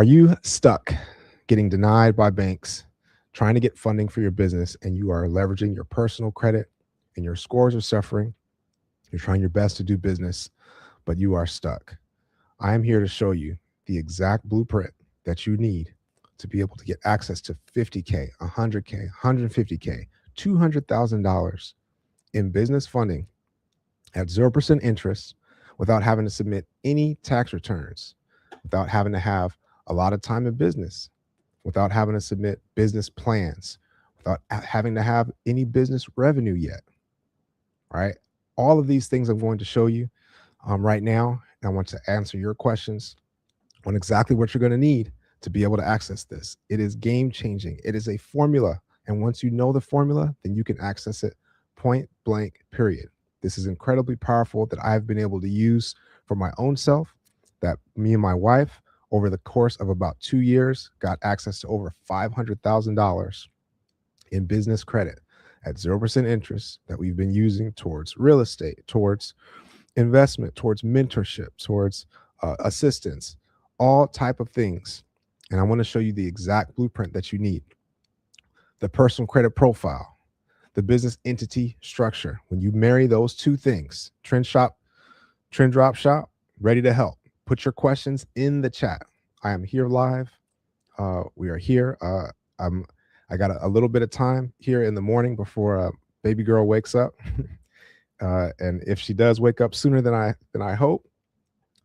Are you stuck getting denied by banks, trying to get funding for your business, and you are leveraging your personal credit and your scores are suffering? You're trying your best to do business, but you are stuck. I am here to show you the exact blueprint that you need to be able to get access to 50K, 100K, 150K, $200,000 in business funding at 0% interest without having to submit any tax returns, without having to have a lot of time in business, without having to submit business plans, without having to have any business revenue yet, right? All of these things I'm going to show you right now. And I want to answer your questions on exactly what you're going to need to be able to access this. It is game changing. It is a formula. And once you know the formula, then you can access it point blank, period. This is incredibly powerful that I've been able to use for my own self, that me and my wife, over the course of about 2 years, got access to over $500,000 in business credit at 0% interest that we've been using towards real estate, towards investment, towards mentorship, towards assistance, all type of things. And I want to show you the exact blueprint that you need. The personal credit profile, the business entity structure. When you marry those two things, Trend Drop Shop, ready to help. Put your questions in the chat. I am here live. We are here. I got a little bit of time here in the morning before baby girl wakes up. And if she does wake up sooner than I hope,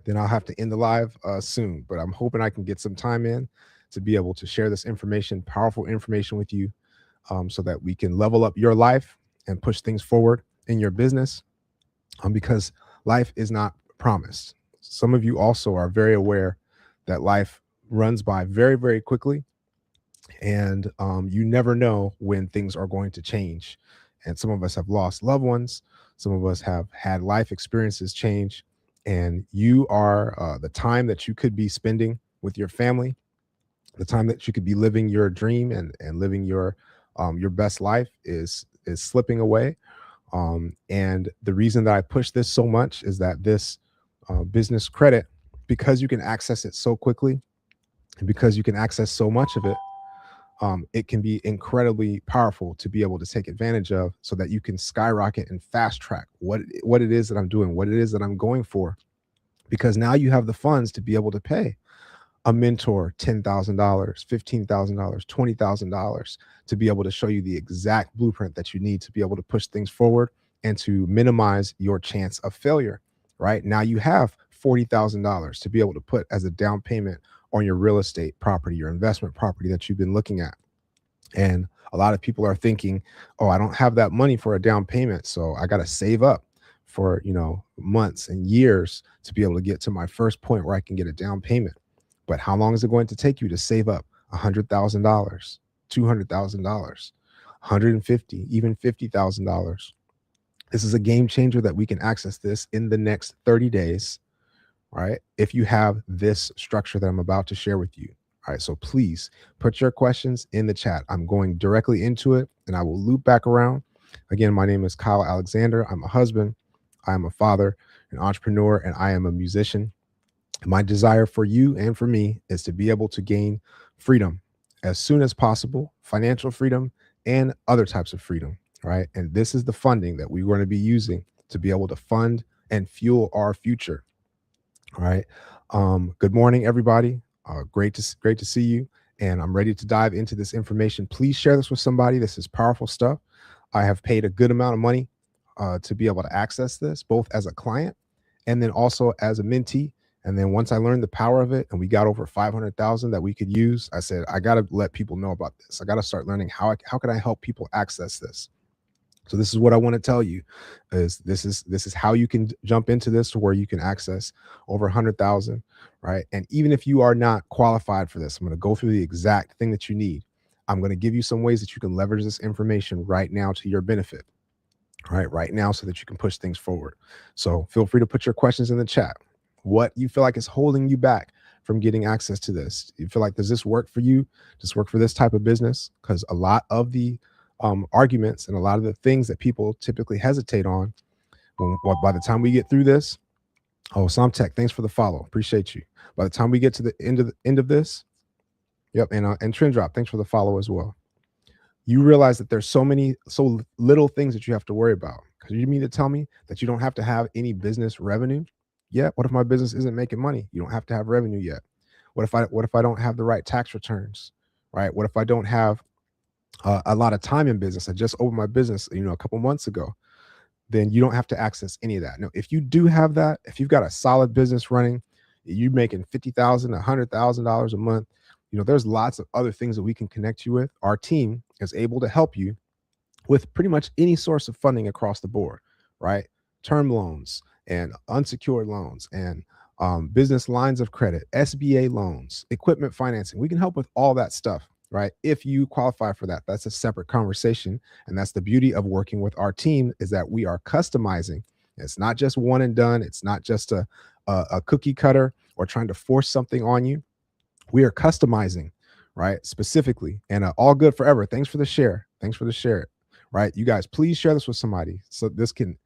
then I'll have to end the live soon. But I'm hoping I can get some time in to be able to share this information, powerful information with you, so that we can level up your life and push things forward in your business, because life is not promised. Some of you also are very aware that life runs by very, very quickly, and you never know when things are going to change. And some of us have lost loved ones. Some of us have had life experiences change, and you are the time that you could be spending with your family, the time that you could be living your dream and living your best life is slipping away. And the reason that I push this so much is that this business credit, because you can access it so quickly and because you can access so much of it, it can be incredibly powerful to be able to take advantage of, so that you can skyrocket and fast track what it is that I'm doing, what it is that I'm going for, because now you have the funds to be able to pay a mentor $10,000, $15,000, $20,000 to be able to show you the exact blueprint that you need to be able to push things forward and to minimize your chance of failure. Right now, you have $40,000 to be able to put as a down payment on your real estate property, your investment property that you've been looking at. And a lot of people are thinking, oh, I don't have that money for a down payment, so I got to save up for, months and years to be able to get to my first point where I can get a down payment. But how long is it going to take you to save up $100,000, $200,000, $150,000, even $50,000? This is a game changer that we can access this in the next 30 days, right? If you have this structure that I'm about to share with you. All right, so please put your questions in the chat. I'm going directly into it, and I will loop back around. Again, my name is Kyle Alexander. I'm a husband, I am a father, an entrepreneur, and I am a musician. My desire for you and for me is to be able to gain freedom as soon as possible, financial freedom and other types of freedom, right? And this is the funding that we're going to be using to be able to fund and fuel our future, all right? Good morning, everybody. Great to see you. And I'm ready to dive into this information. Please share this with somebody. This is powerful stuff. I have paid a good amount of money to be able to access this, both as a client and then also as a mentee. And then once I learned the power of it and we got over 500,000 that we could use, I said, I got to let people know about this. I got to start learning how can I help people access this? So this is what I want to tell you is this is how you can jump into this to where you can access over 100,000, right? And even if you are not qualified for this, I'm going to go through the exact thing that you need. I'm going to give you some ways that you can leverage this information right now to your benefit, right now, so that you can push things forward. So feel free to put your questions in the chat. What you feel like is holding you back from getting access to this? You feel like, does this work for you? Does this work for this type of business? Because a lot of the arguments and a lot of the things that people typically hesitate on, by the time we get through this, oh, Somtech, thanks for the follow. Appreciate you. By the time we get to the end of this, Yep. And Trend Drop, thanks for the follow as well. You realize that there's so little things that you have to worry about. Because you mean to tell me that you don't have to have any business revenue yet? What if my business isn't making money? You don't have to have revenue yet. What if I don't have the right tax returns, right? What if I don't have a lot of time in business? I just opened my business, a couple months ago. Then you don't have to access any of that. Now, if you do have that, if you've got a solid business running, you're making $50,000, $100,000 a month, there's lots of other things that we can connect you with. Our team is able to help you with pretty much any source of funding across the board, right? Term loans and unsecured loans and business lines of credit, SBA loans, equipment financing. We can help with all that stuff, right? If you qualify for that, that's a separate conversation. And that's the beauty of working with our team, is that we are customizing. It's not just one and done. It's not just a cookie cutter or trying to force something on you. We are customizing, right? Specifically, and all good forever. Thanks for the share. Thanks for the share. Right? You guys, please share this with somebody, so this can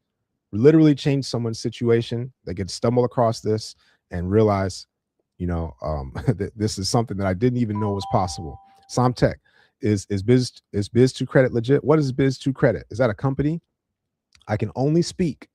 literally change someone's situation. They could stumble across this and realize, that this is something that I didn't even know was possible. Somtech, is Biz2Credit legit? What is Biz2Credit? Is that a company? I can only speak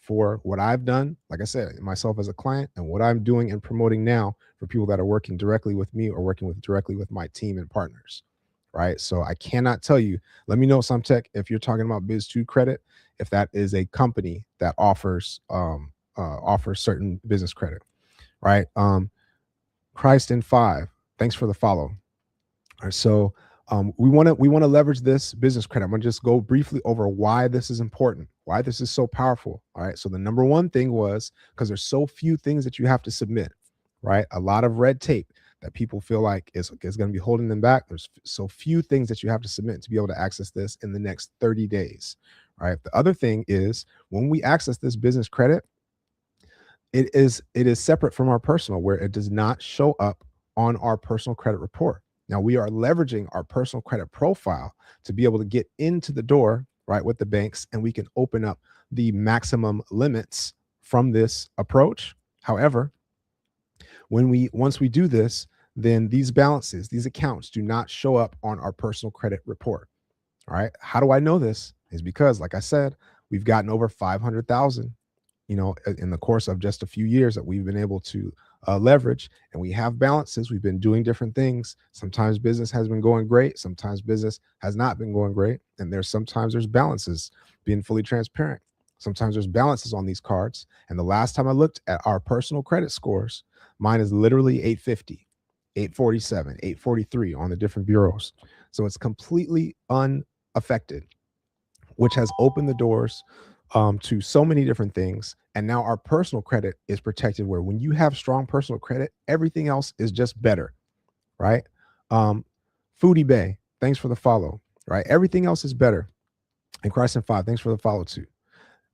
for what I've done, like I said, myself as a client, and what I'm doing and promoting now for people that are working directly with me or working directly with my team and partners. Right. So I cannot tell you. Let me know, Somtech, if you're talking about Biz2Credit, if that is a company that offers certain business credit. Right. Christ in 5, thanks for the follow. All right. So we want to leverage this business credit. I'm going to just go briefly over why this is important, why this is so powerful. All right. So the number one thing was because there's so few things that you have to submit, right? A lot of red tape that people feel like is going to be holding them back. There's so few things that you have to submit to be able to access this in the next 30 days. All right. The other thing is, when we access this business credit, it is separate from our personal, where it does not show up on our personal credit report. Now, we are leveraging our personal credit profile to be able to get into the door, right, with the banks, and we can open up the maximum limits from this approach. However, once we do this, then these balances, these accounts do not show up on our personal credit report. All right. How do I know this? Is because, like I said, we've gotten over 500,000, in the course of just a few years that we've been able to leverage, and we have balances. We've been doing different things. Sometimes business has been going great. Sometimes business has not been going great. And sometimes there's balances, being fully transparent. Sometimes there's balances on these cards. And the last time I looked at our personal credit scores, mine is literally 850, 847, 843 on the different bureaus. So it's completely unaffected, which has opened the doors to so many different things. And now our personal credit is protected, where when you have strong personal credit, everything else is just better, right? Foodie Bay, thanks for the follow, right? Everything else is better. And Christ in 5, thanks for the follow too.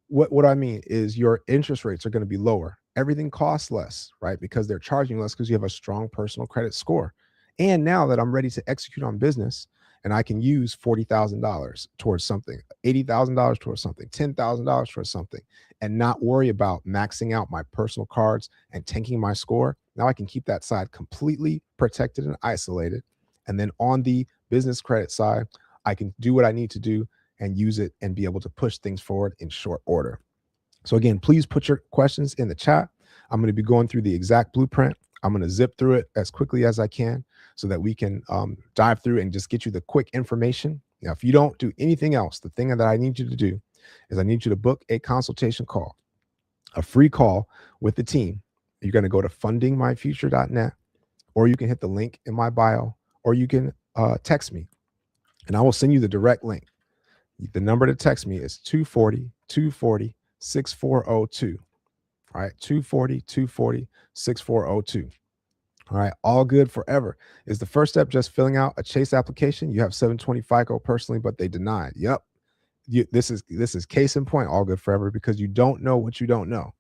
What I mean is, your interest rates are going to be lower. Everything costs less, right? Because they're charging less because you have a strong personal credit score. And now that I'm ready to execute on business, and I can use $40,000 towards something, $80,000 towards something, $10,000 towards something, and not worry about maxing out my personal cards and tanking my score. Now I can keep that side completely protected and isolated. And then on the business credit side, I can do what I need to do and use it and be able to push things forward in short order. So again, please put your questions in the chat. I'm going to be going through the exact blueprint. I'm going to zip through it as quickly as I can so that we can dive through and just get you the quick information. Now, if you don't do anything else, the thing that I need you to do is I need you to book a consultation call, a free call with the team. You're going to go to fundingmyfuture.net, or you can hit the link in my bio, or you can text me, and I will send you the direct link. The number to text me is 240-240-6402. All right, 240-240-6402. All right, all good forever. Is the first step just filling out a Chase application? You have 720 FICO personally, but they denied. Yep. This is case in point, all good forever, because you don't know what you don't know,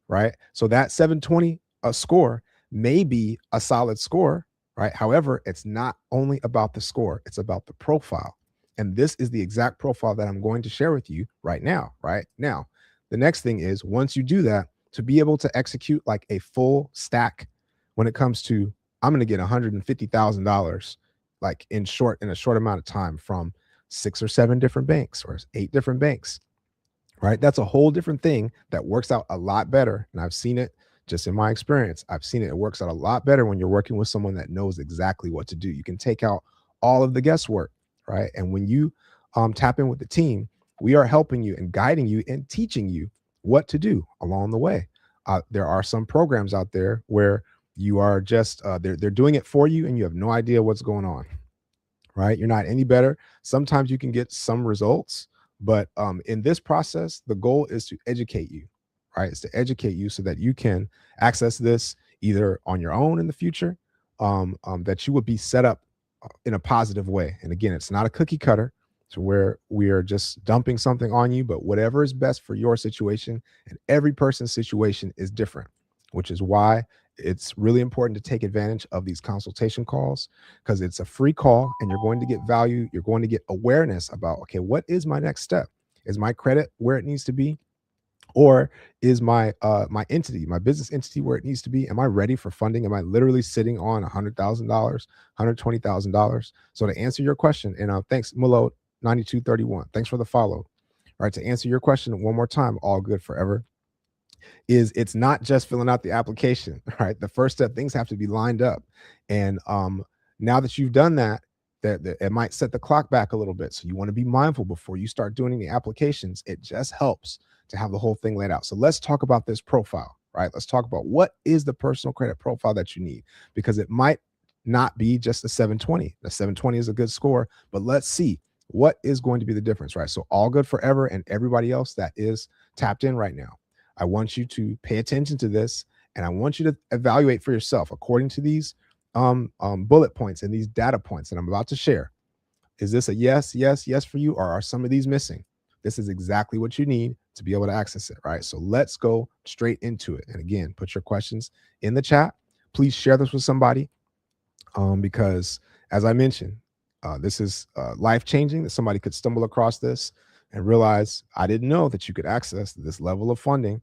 right? So that 720 score may be a solid score, right? However, it's not only about the score, it's about the profile. And this is the exact profile that I'm going to share with you right now, right? Now, the next thing is, once you do that, to be able to execute like a full stack when it comes to I'm going to get $150,000 like in a short amount of time from 6 or 7 different banks or 8 different banks, right? That's a whole different thing that works out a lot better. And I've seen it just in my experience. I've seen it. It works out a lot better when you're working with someone that knows exactly what to do. You can take out all of the guesswork, right? And when you tap in with the team, we are helping you and guiding you and teaching you what to do along the way. There are some programs out there where you are just they're doing it for you and you have no idea what's going on, right? You're not any better. Sometimes you can get some results, but in this process, the goal is to educate you, right? It's to educate you so that you can access this either on your own in the future, that you would be set up in a positive way. And again, it's not a cookie cutter to where we are just dumping something on you, but whatever is best for your situation, and every person's situation is different, which is why it's really important to take advantage of these consultation calls, because it's a free call and you're going to get value. You're going to get awareness about, okay, what is my next step? Is my credit where it needs to be? Or is my my entity, my business entity, where it needs to be? Am I ready for funding? Am I literally sitting on $100,000, $120,000? So to answer your question, and thanks, Mulo 9231. Thanks for the follow. All right, to answer your question one more time, all good forever, is it's not just filling out the application, right? The first step, things have to be lined up. And now that you've done that, that it might set the clock back a little bit. So you want to be mindful before you start doing any applications. It just helps to have the whole thing laid out. So let's talk about this profile, right? Let's talk about what is the personal credit profile that you need, because it might not be just a 720. The 720 is a good score, but let's see what is going to be the difference, right? So all good forever and everybody else that is tapped in right now, I want you to pay attention to this, and I want you to evaluate for yourself according to these bullet points and these data points that I'm about to share. Is this a yes, yes, yes for you, or are some of these missing? This is exactly what you need to be able to access it, right? So let's go straight into it. And again, put your questions in the chat. Please share this with somebody, because as I mentioned, this is life-changing, that somebody could stumble across this and realize, I didn't know that you could access this level of funding,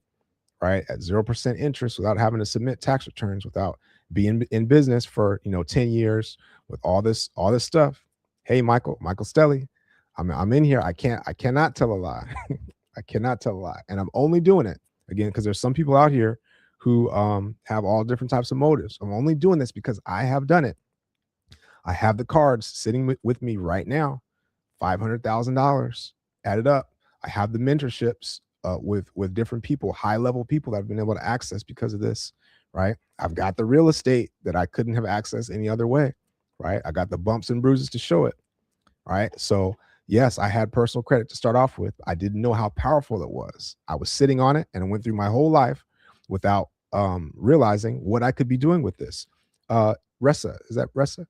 right, at 0% interest without having to submit tax returns, without being in business for 10 years with all this stuff. Hey, Michael Stelly, I'm in here. I cannot tell a lie. I cannot tell a lie. And I'm only doing it again because there's some people out here who have all different types of motives. I'm only doing this because I have done it. I have the cards sitting with me right now, $500,000 added up. I have the mentorships with different people, high level people that I've been able to access because of this, right? I've got the real estate that I couldn't have accessed any other way, right? I got the bumps and bruises to show it, right? So yes, I had personal credit to start off with. I didn't know how powerful it was. I was sitting on it and I went through my whole life without realizing what I could be doing with this. Ressa, is that Ressa?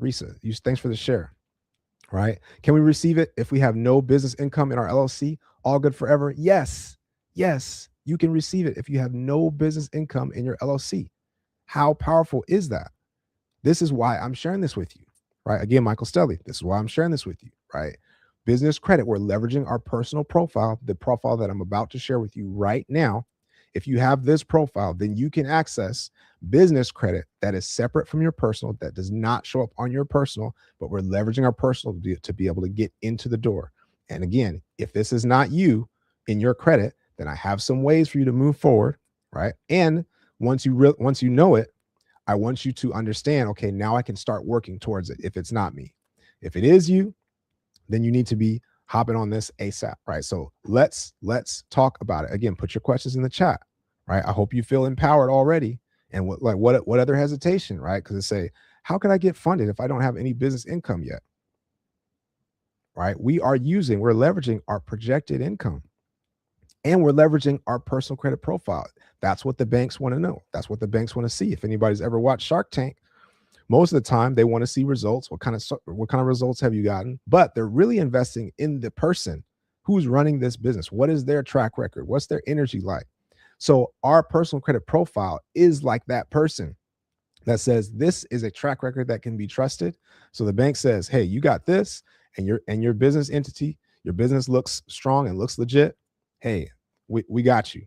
Risa, thanks for the share. Right? Can we receive it if we have no business income in our LLC? All good forever? Yes. Yes, you can receive it if you have no business income in your LLC. How powerful is that? This is why I'm sharing this with you, right? Again, Michael Stelly, this is why I'm sharing this with you, right? Business credit, we're leveraging our personal profile, the profile that I'm about to share with you right now. If you have this profile, then you can access business credit that is separate from your personal, that does not show up on your personal, but we're leveraging our personal to be able to get into the door. And again, if this is not you in your credit, then I have some ways for you to move forward, right? And once you know it, I want you to understand, okay, now I can start working towards it if it's not me. If it is you, then you need to be hopping on this ASAP, right? So let's talk about it. Again, put your questions in the chat, right? I hope you feel empowered already. And what other hesitation, right? Because it say, how can I get funded if I don't have any business income yet? Right? We're leveraging our projected income, and we're leveraging our personal credit profile. That's what the banks want to know. That's what the banks want to see. If anybody's ever watched Shark Tank, most of the time they want to see results. What kind of results have you gotten? But they're really investing in the person who's running this business. What is their track record? What's their energy like? So our personal credit profile is like that person that says this is a track record that can be trusted. So the bank says, hey, you got this, and your business entity, your business looks strong and looks legit. Hey, we got you.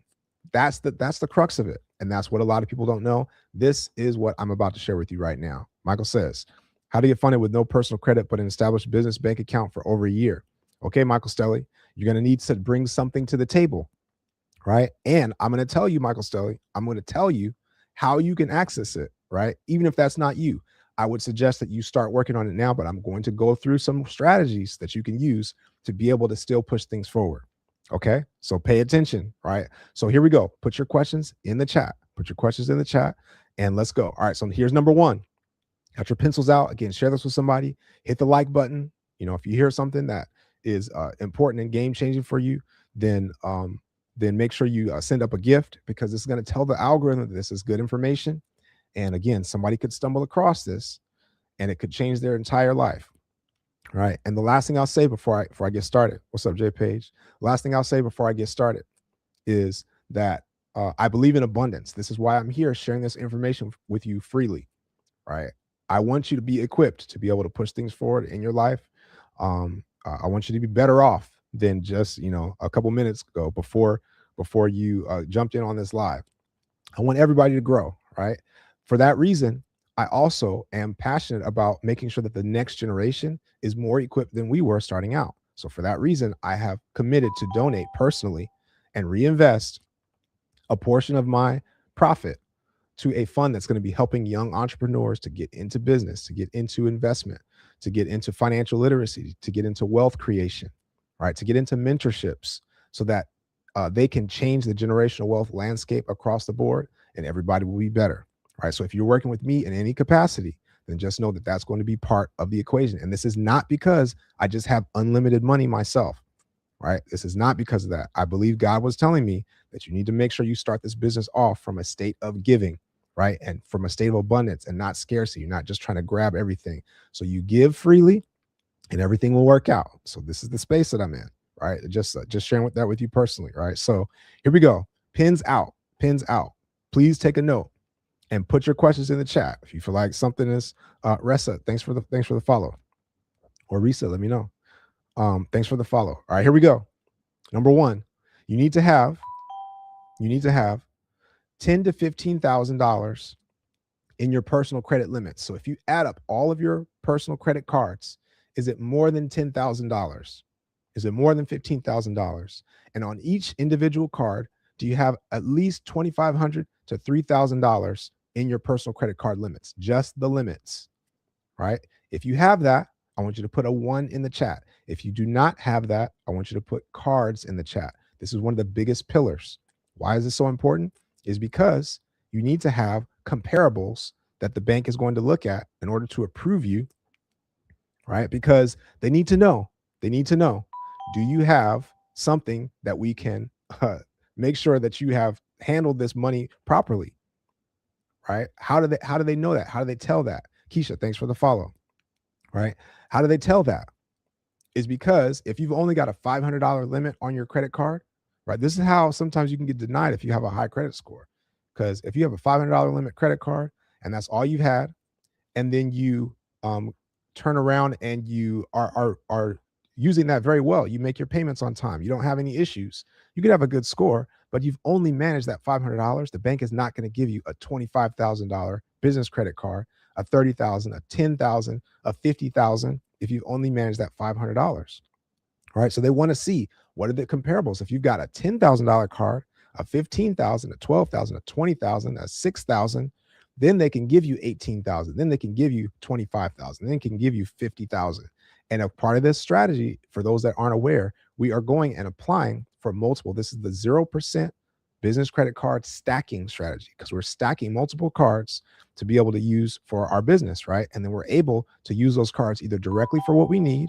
That's the crux of it. And that's what a lot of people don't know. This is what I'm about to share with you right now. Michael says, how to get funded with no personal credit, but an established business bank account for over a year. Okay, Michael Stelly, you're going to need to bring something to the table, right? And I'm going to tell you, Michael Stelly, I'm going to tell you how you can access it, right? Even if that's not you, I would suggest that you start working on it now, but I'm going to go through some strategies that you can use to be able to still push things forward. Okay, so pay attention, right? So here we go. Put your questions in the chat. Put your questions in the chat and let's go. All right, so here's number one. Got your pencils out. Again, share this with somebody. Hit the like button. You know, if you hear something that is important and game changing for you, then make sure you send up a gift, because it's going to tell the algorithm that this is good information. And again, somebody could stumble across this and it could change their entire life. All right. And the last thing I'll say before I get started, what's up, Jay Page? Last thing I'll say before I get started is that I believe in abundance. This is why I'm here sharing this information with you freely. Right. I want you to be equipped to be able to push things forward in your life. I want you to be better off than just, you know, a couple minutes ago before you jumped in on this live. I want everybody to grow. Right. For that reason, I also am passionate about making sure that the next generation is more equipped than we were starting out. So for that reason, I have committed to donate personally and reinvest a portion of my profit to a fund that's going to be helping young entrepreneurs to get into business, to get into investment, to get into financial literacy, to get into wealth creation, right? To get into mentorships so that they can change the generational wealth landscape across the board and everybody will be better, right? So if you're working with me in any capacity, then just know that that's going to be part of the equation. And this is not because I just have unlimited money myself, right? This is not because of that. I believe God was telling me that you need to make sure you start this business off from a state of giving, right? And from a state of abundance and not scarcity. You're not just trying to grab everything. So you give freely and everything will work out. So this is the space that I'm in, right? Just sharing that with you personally, right? So here we go. Pins out, pins out. Please take a note and put your questions in the chat. If you feel like something is, Ressa, thanks for the follow. Or Risa, let me know. Thanks for the follow. All right, here we go. Number one, you need to have $10,000 to $15,000 in your personal credit limits. So if you add up all of your personal credit cards, is it more than $10,000? Is it more than $15,000? And on each individual card, do you have at least $2,500 to $3,000 in your personal credit card limits? Just the limits, right? If you have that, I want you to put a 1 in the chat. If you do not have that, I want you to put cards in the chat. This is one of the biggest pillars. Why is this so important? Is because you need to have comparables that the bank is going to look at in order to approve you, right? Because they need to know, do you have something that we can make sure that you have handled this money properly, right? How do they know that? How do they tell that? Keisha, thanks for the follow, right? How do they tell that? Is because if you've only got a $500 limit on your credit card, right? This is how sometimes you can get denied if you have a high credit score. Because if you have a $500 limit credit card and that's all you've had, and then you turn around and you are using that very well, you make your payments on time, you don't have any issues, you could have a good score, but you've only managed that $500. The bank is not going to give you a $25,000 business credit card, a $30,000, a $10,000, a $50,000 if you've only managed that $500. All right, so they want to see what are the comparables. If you've got a $10,000 card, a $15,000, a $12,000, a $20,000, a $6,000, then they can give you $18,000. Then they can give you $25,000. Then they can give you $50,000. And a part of this strategy, for those that aren't aware, we are going and applying for multiple. This is the 0% business credit card stacking strategy, because we're stacking multiple cards to be able to use for our business, right? And then we're able to use those cards either directly for what we need,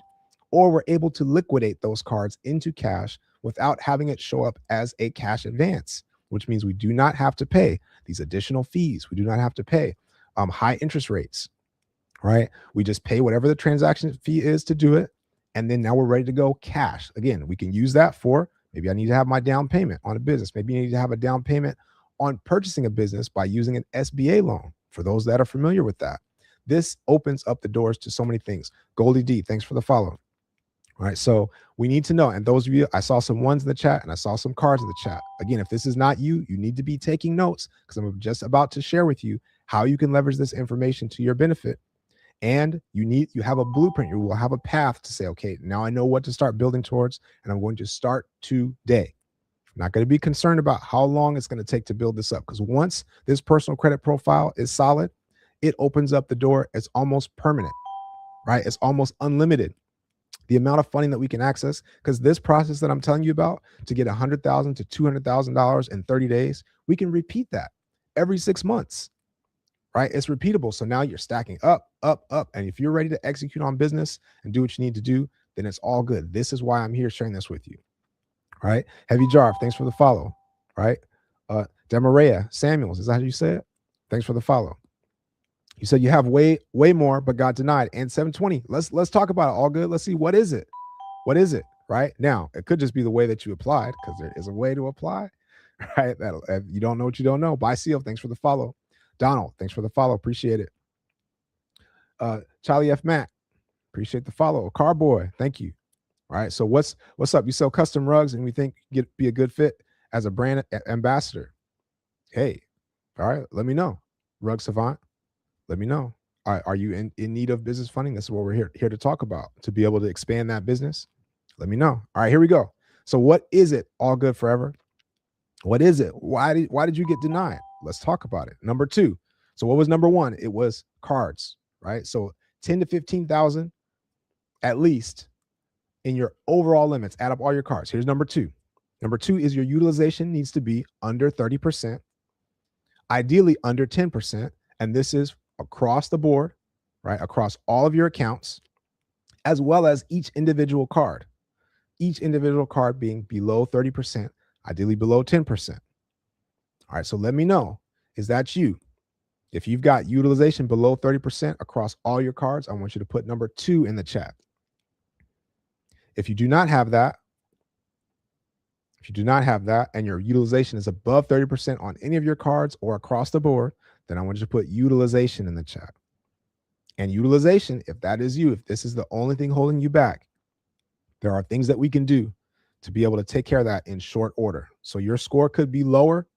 or we're able to liquidate those cards into cash without having it show up as a cash advance, which means we do not have to pay these additional fees. We do not have to pay high interest rates, right? We just pay whatever the transaction fee is to do it. And then now we're ready to go cash. Again, we can use that for, maybe I need to have my down payment on a business. Maybe you need to have a down payment on purchasing a business by using an SBA loan, for those that are familiar with that. This opens up the doors to so many things. Goldie D, thanks for the follow. All right. So we need to know. And those of you, I saw some ones in the chat and I saw some cards in the chat. Again, if this is not you, you need to be taking notes because I'm just about to share with you how you can leverage this information to your benefit. And you have a blueprint. You will have a path to say, okay, now I know what to start building towards, and I'm going to start today. I'm not going to be concerned about how long it's going to take to build this up, because once this personal credit profile is solid, it opens up the door. It's almost permanent, right? It's almost unlimited. The amount of funding that we can access, because this process that I'm telling you about to get $100,000 to $200,000 in 30 days, we can repeat that every 6 months, right? It's repeatable. So now you're stacking up, up, up. And if you're ready to execute on business and do what you need to do, then it's all good. This is why I'm here sharing this with you, right? Heavy Jarv, thanks for the follow, right? Demaria Samuels, is that how you say it? Thanks for the follow. You said you have way more, but got denied. And 720. Let's talk about it. All good. Let's see, what is it? What is it? Right now, it could just be the way that you applied, because there is a way to apply. Right? That you don't know what you don't know. Bye, Seal. Thanks for the follow. Donald, thanks for the follow. Appreciate it. Charlie F. Matt, appreciate the follow. Carboy, thank you. All right. So what's up? You sell custom rugs, and we think you'd be a good fit as a brand ambassador. Hey, all right. Let me know. Rug Savant. Let me know. Are you in need of business funding? This is what we're here to talk about, to be able to expand that business. Let me know. All right, here we go. So what is it? All Good Forever. What is it? Why did you get denied? Let's talk about it. Number 2. So what was number 1? It was cards, right? So 10 to 15,000 at least in your overall limits. Add up all your cards. Here's number 2. Number 2 is your utilization needs to be under 30%, ideally under 10%, and this is across the board, right? Across all of your accounts, as well as each individual card. Each individual card being below 30%, ideally below 10%. All right, so let me know, is that you? If you've got utilization below 30% across all your cards, I want you to put number 2 in the chat. If you do not have that, and your utilization is above 30% on any of your cards or across the board, then I want you to put utilization in the chat. And utilization, if that is you, if this is the only thing holding you back, there are things that we can do to be able to take care of that in short order. So your score could be lower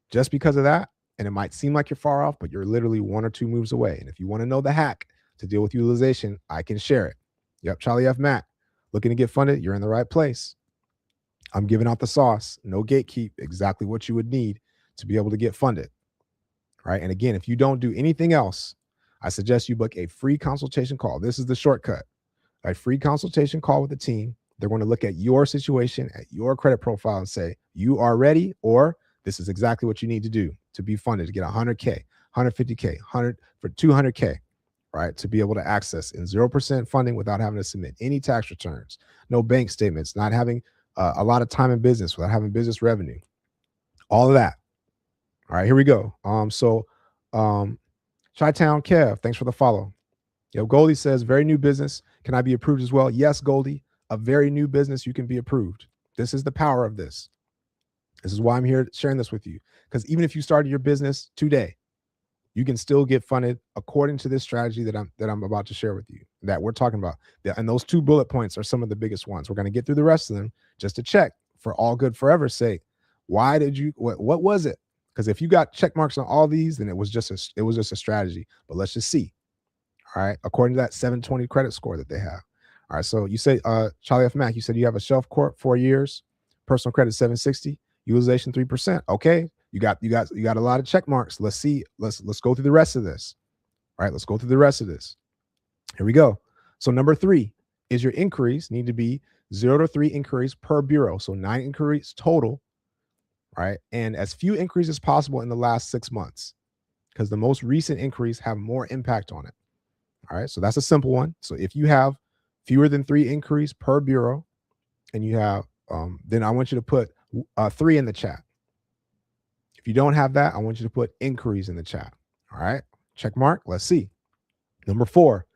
just because of that, and it might seem like you're far off, but you're literally 1 or 2 moves away. And if you want to know the hack to deal with utilization, I can share it. Yep, Charlie F. Matt, looking to get funded, you're in the right place. I'm giving out the sauce, no gatekeep, exactly what you would need to be able to get funded. Right. And again, if you don't do anything else, I suggest you book a free consultation call. This is the shortcut. A free consultation call with the team. They're going to look at your situation, at your credit profile, and say, you are ready, or this is exactly what you need to do to be funded, to get 100K, 150K, 100 for 200K, right? To be able to access in 0% funding without having to submit any tax returns, no bank statements, not having a lot of time in business, without having business revenue, all of that. All right, here we go. Chi-Town Kev, thanks for the follow. Goldie says, very new business. Can I be approved as well? Yes, Goldie, a very new business, you can be approved. This is the power of this. This is why I'm here sharing this with you. Because even if you started your business today, you can still get funded according to this strategy that I'm about to share with you, that we're talking about. And those 2 bullet points are some of the biggest ones. We're going to get through the rest of them just to check, for All Good Forever's sake. Why did you, what was it? Because if you got check marks on all these, then it was just a strategy. But let's just see. All right. According to that 720 credit score that they have. All right. So you say, Charlie F. Mack, you said you have a shelf court 4 years, personal credit 760, utilization 3%. Okay. You got a lot of check marks. Let's see. Let's go through the rest of this. All right. Let's go through the rest of this. Here we go. So number 3 is your inquiries need to be 0 to 3 inquiries per bureau. So 9 inquiries total. Right. And as few inquiries as possible in the last 6 months, because the most recent inquiries have more impact on it. All right. So that's a simple one. So if you have fewer than 3 inquiries per bureau, and you have, then I want you to put 3 in the chat. If you don't have that, I want you to put inquiries in the chat. All right. Check mark. Let's see. Number 4,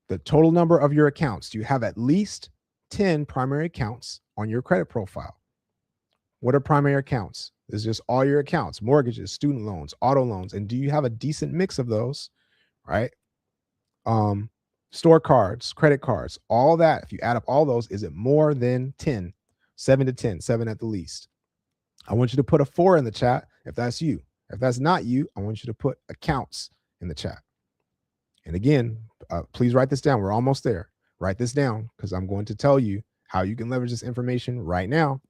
the total number of your accounts. Do you have at least 10 primary accounts on your credit profile? What are primary accounts? It's just all your accounts, mortgages, student loans, auto loans. And do you have a decent mix of those? Right. store cards, credit cards, all that. If you add up all those, is it more than 10? 7 to 10, 7 at the least. I want you to put a 4 in the chat if that's you. If that's not you, I want you to put accounts in the chat. And again, please write this down. We're almost there. Write this down because I'm going to tell you how you can leverage this information right now.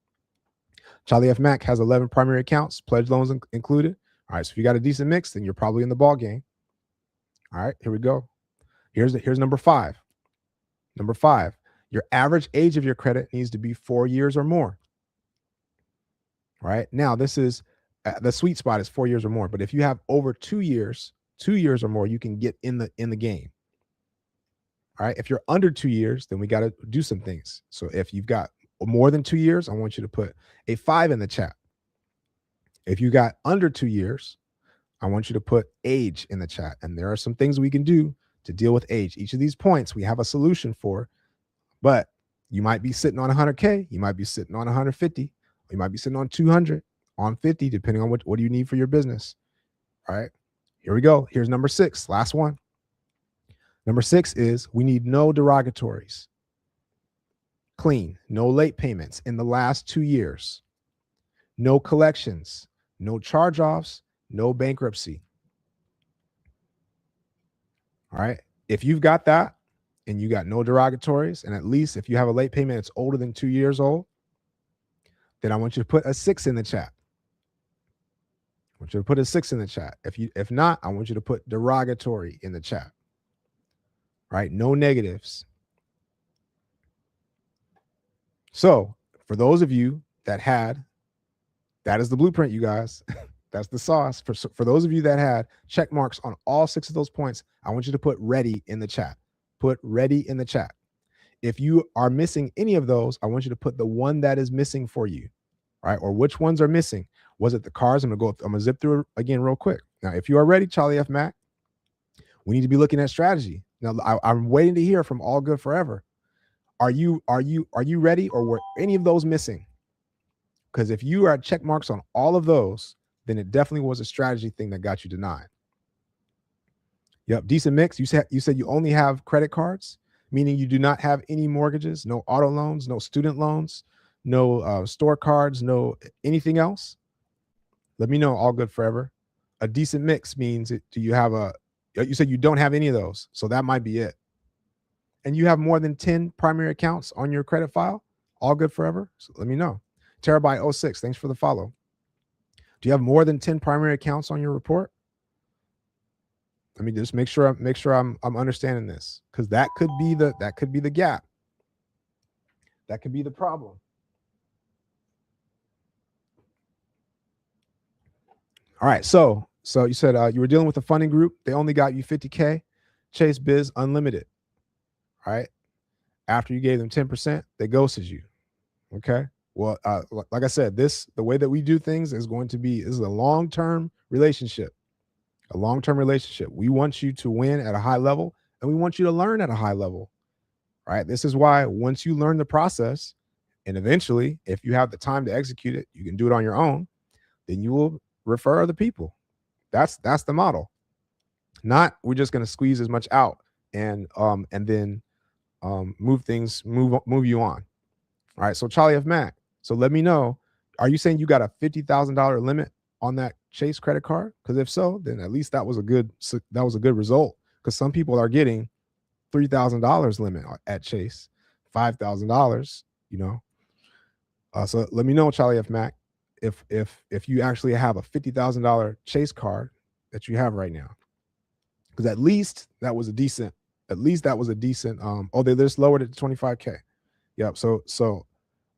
Charlie F. Mack has 11 primary accounts, pledge loans included. All right, so if you got a decent mix, then you're probably in the ball game. All right, here we go. Here's number 5. Number 5, your average age of your credit needs to be 4 years or more. All right, now this is the sweet spot is 4 years or more. But if you have over 2 years or more, you can get in the game. All right, if you're under 2 years, then we got to do some things. So if you've got more than 2 years, I want you to put a 5 in the chat. If you got under 2 years, I want you to put age in the chat. And there are some things we can do to deal with age. Each of these points we have a solution for, but you might be sitting on 100K, you might be sitting on 150, you might be sitting on 200, on 50, depending on what do you need for your business. All right, here we go. Here's number 6, last one. Number 6 is we need no derogatories. Clean, no late payments in the last 2 years, no collections, no charge-offs, no bankruptcy. All right. If you've got that and you got no derogatories, and at least if you have a late payment that's older than 2 years old, then I want you to put a 6 in the chat. I want you to put a 6 in the chat. If not, I want you to put derogatory in the chat. All right. No negatives. So for those of you that is the blueprint, you guys. That's the sauce. For those of you that had check marks on all 6 of those points, I want you to put ready in the chat. Put ready in the chat. If you are missing any of those, I want you to put the one that is missing for you, right? Or which ones are missing. Was it the cars? I'm gonna zip through it again real quick. Now, if you are ready, Charlie F. Mack, we need to be looking at strategy. Now, I'm waiting to hear from All Good Forever. Are you ready, or were any of those missing? Because if you are at check marks on all of those, then it definitely was a strategy thing that got you denied. Yep, decent mix. You said you only have credit cards, meaning you do not have any mortgages, no auto loans, no student loans, no store cards, no anything else. Let me know. All Good Forever. A decent mix means do you have you said you don't have any of those, so that might be it. And you have more than 10 primary accounts on your credit file. All Good Forever. So let me know. Terabyte06, thanks for the follow. Do you have more than 10 primary accounts on your report? Let me just make sure I'm understanding this, because that could be the gap. That could be the problem. All right, so you said you were dealing with a funding group. They only got you 50K. Chase Biz Unlimited. All right. After you gave them 10%, they ghosted you. Okay. Well, like I said, the way that we do things is a long-term relationship. A long-term relationship. We want you to win at a high level, and we want you to learn at a high level. Right? This is why once you learn the process, and eventually, if you have the time to execute it, you can do it on your own, then you will refer other people. That's the model. Not we're just going to squeeze as much out and then move you on. All right. So Charlie F. Mack. So let me know. Are you saying you got a $50,000 limit on that Chase credit card? Because if so, then at least that was a good result. Because some people are getting $3,000 limit at Chase, $5,000. You know. So let me know, Charlie F. Mack, if you actually have a $50,000 Chase card that you have right now. Because at least that was a decent. Oh, they just lowered it to 25K. Yep. So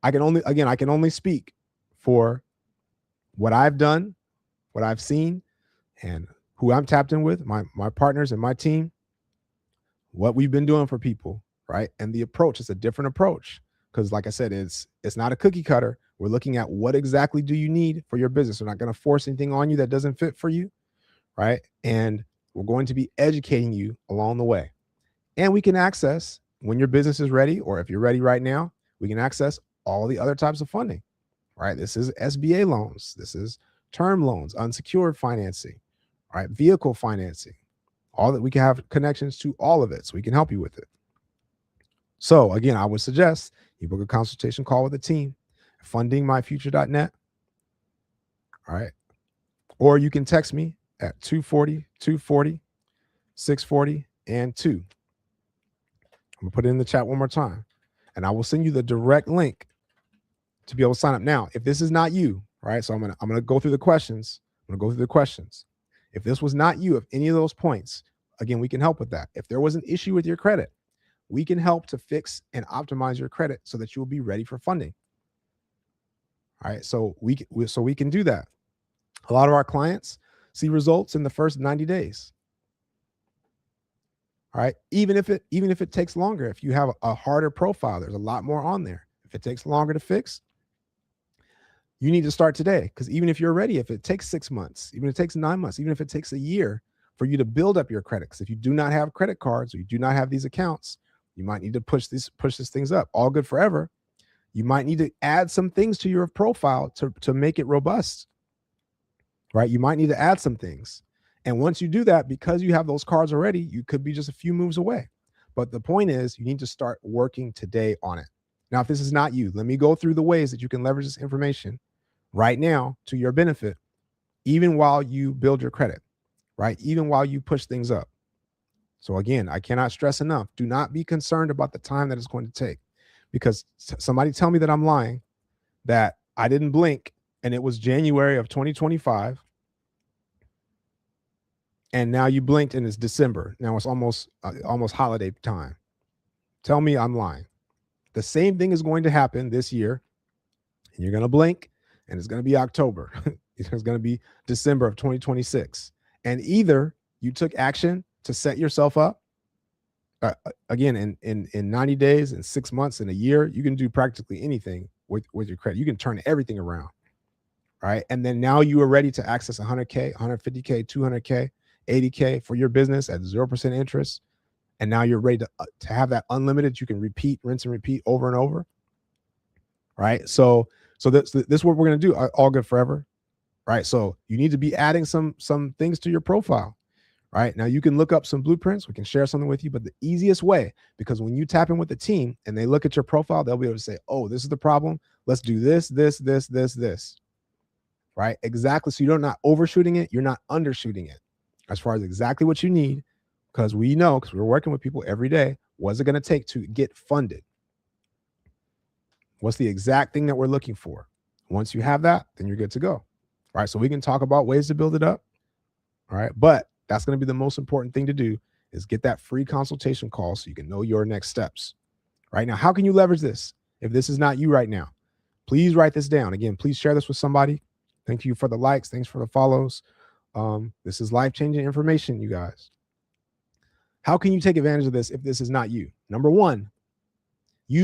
I can only speak for what I've done, what I've seen, and who I'm tapped in with, my partners and my team, what we've been doing for people, right? And the approach is a different approach. Because like I said, it's not a cookie cutter. We're looking at what exactly do you need for your business. We're not going to force anything on you that doesn't fit for you, right? And we're going to be educating you along the way. And we can access, when your business is ready, or if you're ready right now, we can access all the other types of funding, right? This is SBA loans. This is term loans, unsecured financing, right? Vehicle financing, All that we can have connections to all of it, so we can help you with it. So again, I would suggest you book a consultation call with the team, fundingmyfuture.net. All right. Or you can text me at 240-240-640 and 2. I'm gonna put it in the chat one more time, and I will send you the direct link to be able to sign up. Now, if this is not you, right? So I'm gonna go through the questions. I'm gonna go through the questions. If this was not you, if any of those points, again, we can help with that. If there was an issue with your credit, we can help to fix and optimize your credit so that you'll be ready for funding. All right, so we can do that. A lot of our clients see results in the first 90 days. All right, even if it takes longer, if you have a harder profile, there's a lot more on there. If it takes longer to fix, you need to start today, because even if you're ready, if it takes 6 months, even if it takes 9 months, even if it takes a year for you to build up your credit, because if you do not have credit cards or you do not have these accounts, you might need to push these things up. All good forever. You might need to add some things to your profile to make it robust, right? You might need to add some things. And once you do that, because you have those cards already, you could be just a few moves away. But the point is, you need to start working today on it. Now, if this is not you, let me go through the ways that you can leverage this information right now to your benefit, even while you build your credit, right? Even while you push things up. So again, I cannot stress enough, do not be concerned about the time that it's going to take, because somebody tell me that I'm lying, that I didn't blink and it was January of 2025. And now you blinked and it's December. Now it's almost holiday time. Tell me I'm lying. The same thing is going to happen this year, and you're going to blink and it's going to be October. It's going to be December of 2026. And either you took action to set yourself up, again, in 90 days, in 6 months, in a year, you can do practically anything with your credit. You can turn everything around, right? And then now you are ready to access 100K, 150K, 200K, 80K for your business at 0% interest. And now you're ready to have that unlimited. You can repeat, rinse and repeat over and over, right? So this is what we're going to do, all good forever, right? So you need to be adding some things to your profile, right? Now you can look up some blueprints. We can share something with you, but the easiest way, because when you tap in with the team and they look at your profile, they'll be able to say, oh, this is the problem. Let's do this, right? Exactly. So you're not overshooting it. You're not undershooting it as far as exactly what you need, because we know, because we're working with people every day, what's it going to take to get funded? What's the exact thing that we're looking for? Once you have that, then you're good to go. All right. So we can talk about ways to build it up. All right. But that's going to be the most important thing to do, is get that free consultation call so you can know your next steps. Right now, how can you leverage this? If this is not you right now, please write this down. Again, please share this with somebody. Thank you for the likes. Thanks for the follows. This is life-changing information, you guys. How can you take advantage of this if this is not you? Number one,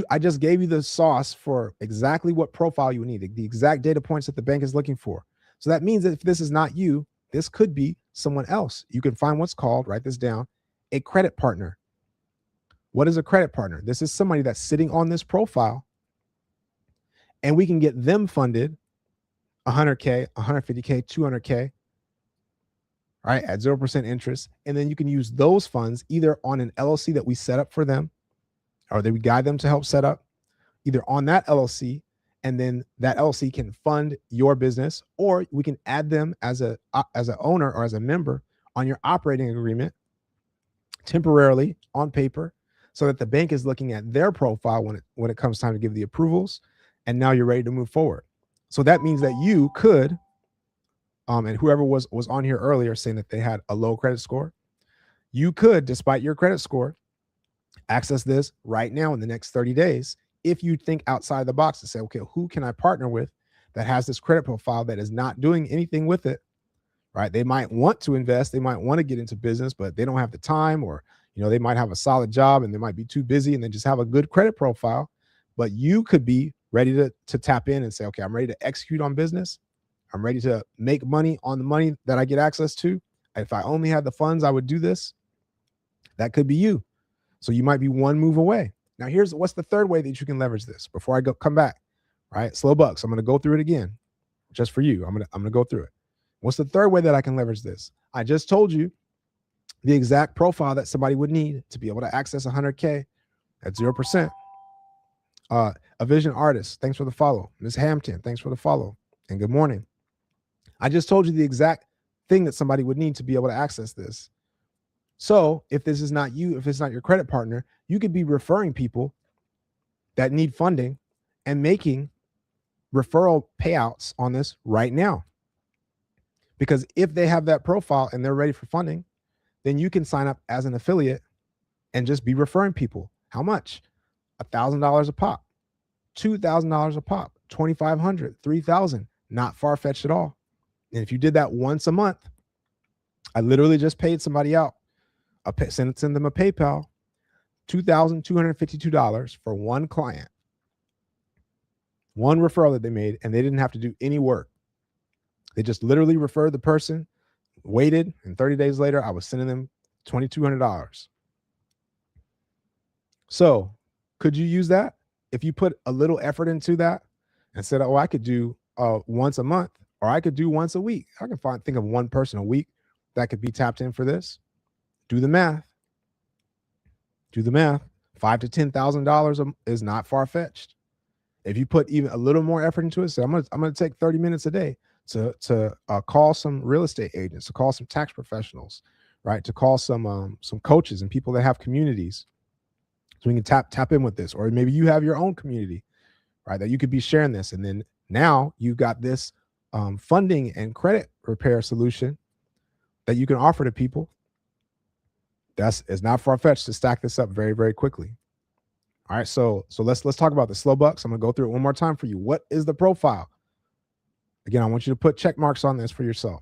I just gave you the sauce for exactly what profile you need, the exact data points that the bank is looking for. So that means that if this is not you, this could be someone else. You can find what's called, write this down, a credit partner. What is a credit partner? This is somebody that's sitting on this profile, and we can get them funded 100K, 150K, 200K, right, at 0% interest. And then you can use those funds either on an LLC that we set up for them, or that we guide them to help set up, either on that LLC, and then that LLC can fund your business, or we can add them as an owner or as a member on your operating agreement temporarily on paper, so that the bank is looking at their profile when it comes time to give the approvals, and now you're ready to move forward. So that means that you could, and whoever was on here earlier saying that they had a low credit score, you could, despite your credit score, access this right now in the next 30 days. If you think outside the box and say, okay, who can I partner with that has this credit profile that is not doing anything with it, right? They might want to invest, they might want to get into business, but they don't have the time, or, they might have a solid job and they might be too busy and then just have a good credit profile. But you could be ready to tap in and say, okay, I'm ready to execute on business. I'm ready to make money on the money that I get access to. If I only had the funds, I would do this. That could be you. So you might be one move away. Now, what's the third way that you can leverage this before I come back, right? Slow bucks. I'm going to go through it again just for you. I'm going to go through it. What's the third way that I can leverage this? I just told you the exact profile that somebody would need to be able to access 100K at 0%. A Vision Artist, thanks for the follow. Ms. Hampton, thanks for the follow. And good morning. I just told you the exact thing that somebody would need to be able to access this. So if this is not you, if it's not your credit partner, you could be referring people that need funding and making referral payouts on this right now. Because if they have that profile and they're ready for funding, then you can sign up as an affiliate and just be referring people. How much? $1,000 a pop, $2,000 a pop, $2,500, $3,000. Not far-fetched at all. And if you did that once a month, I literally just paid somebody out. Send them a PayPal, $2,252 for one client, one referral that they made, and they didn't have to do any work. They just literally referred the person, waited, and 30 days later, I was sending them $2,200. So could you use that? If you put a little effort into that and said, oh, I could do once a month, or I could do once a week. I can think of one person a week that could be tapped in for this. Do the math. Do the math. $5,000 to $10,000 is not far-fetched. If you put even a little more effort into it, so I'm gonna take 30 minutes a day to call some real estate agents, to call some tax professionals, right? To call some coaches and people that have communities, so we can tap in with this. Or maybe you have your own community, right? That you could be sharing this, and then now you've got this funding and credit repair solution that you can offer to people. It's not far-fetched to stack this up very, very quickly. All right, so let's talk about the slow bucks. I'm gonna go through it one more time for you. What is the profile? Again, I want you to put check marks on this for yourself.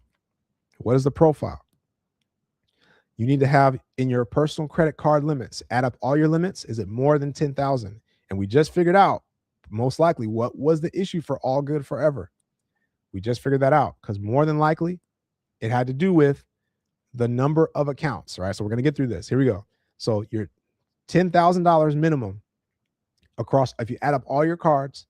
What is the profile? You need to have in your personal credit card limits, add up all your limits. Is it more than 10,000? And we just figured out, most likely, what was the issue for All Good Forever. We just figured that out, because more than likely, it had to do with the number of accounts, right? So we're going to get through this. Here we go. So your $10,000 minimum across, if you add up all your cards,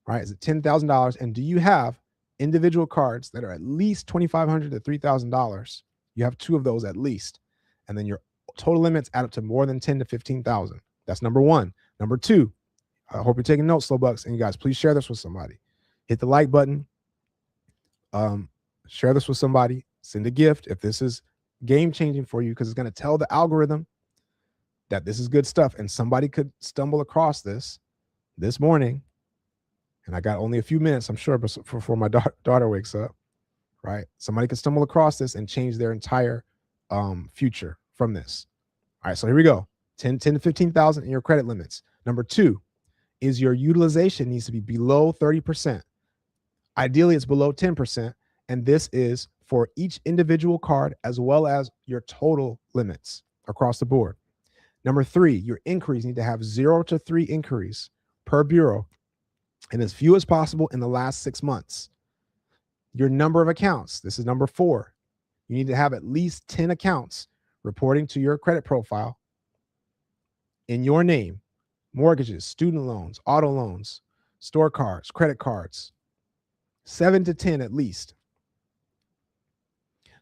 right, is it $10,000? And do you have individual cards that are at least $2,500 to $3,000? You have two of those at least. And then your total limits add up to more than 10 to 15,000. That's number one. Number two, I hope you're taking notes, Slow Bucks. And you guys, please share this with somebody. Hit the like button. Share this with somebody. Send a gift if this is game changing for you, because it's going to tell the algorithm that this is good stuff. And somebody could stumble across this morning. And I got only a few minutes, I'm sure, before my daughter wakes up, right? Somebody could stumble across this and change their entire future from this. All right, so here we go. 10 to 15,000 in your credit limits. Number two is your utilization needs to be below 30%. Ideally, it's below 10%. And this is for each individual card as well as your total limits across the board. Number three, your inquiries need to have 0 to 3 inquiries per bureau and as few as possible in the last 6 months. Your number of accounts, this is number 4. You need to have at least 10 accounts reporting to your credit profile in your name: mortgages, student loans, auto loans, store cards, credit cards. 7 to 10 at least.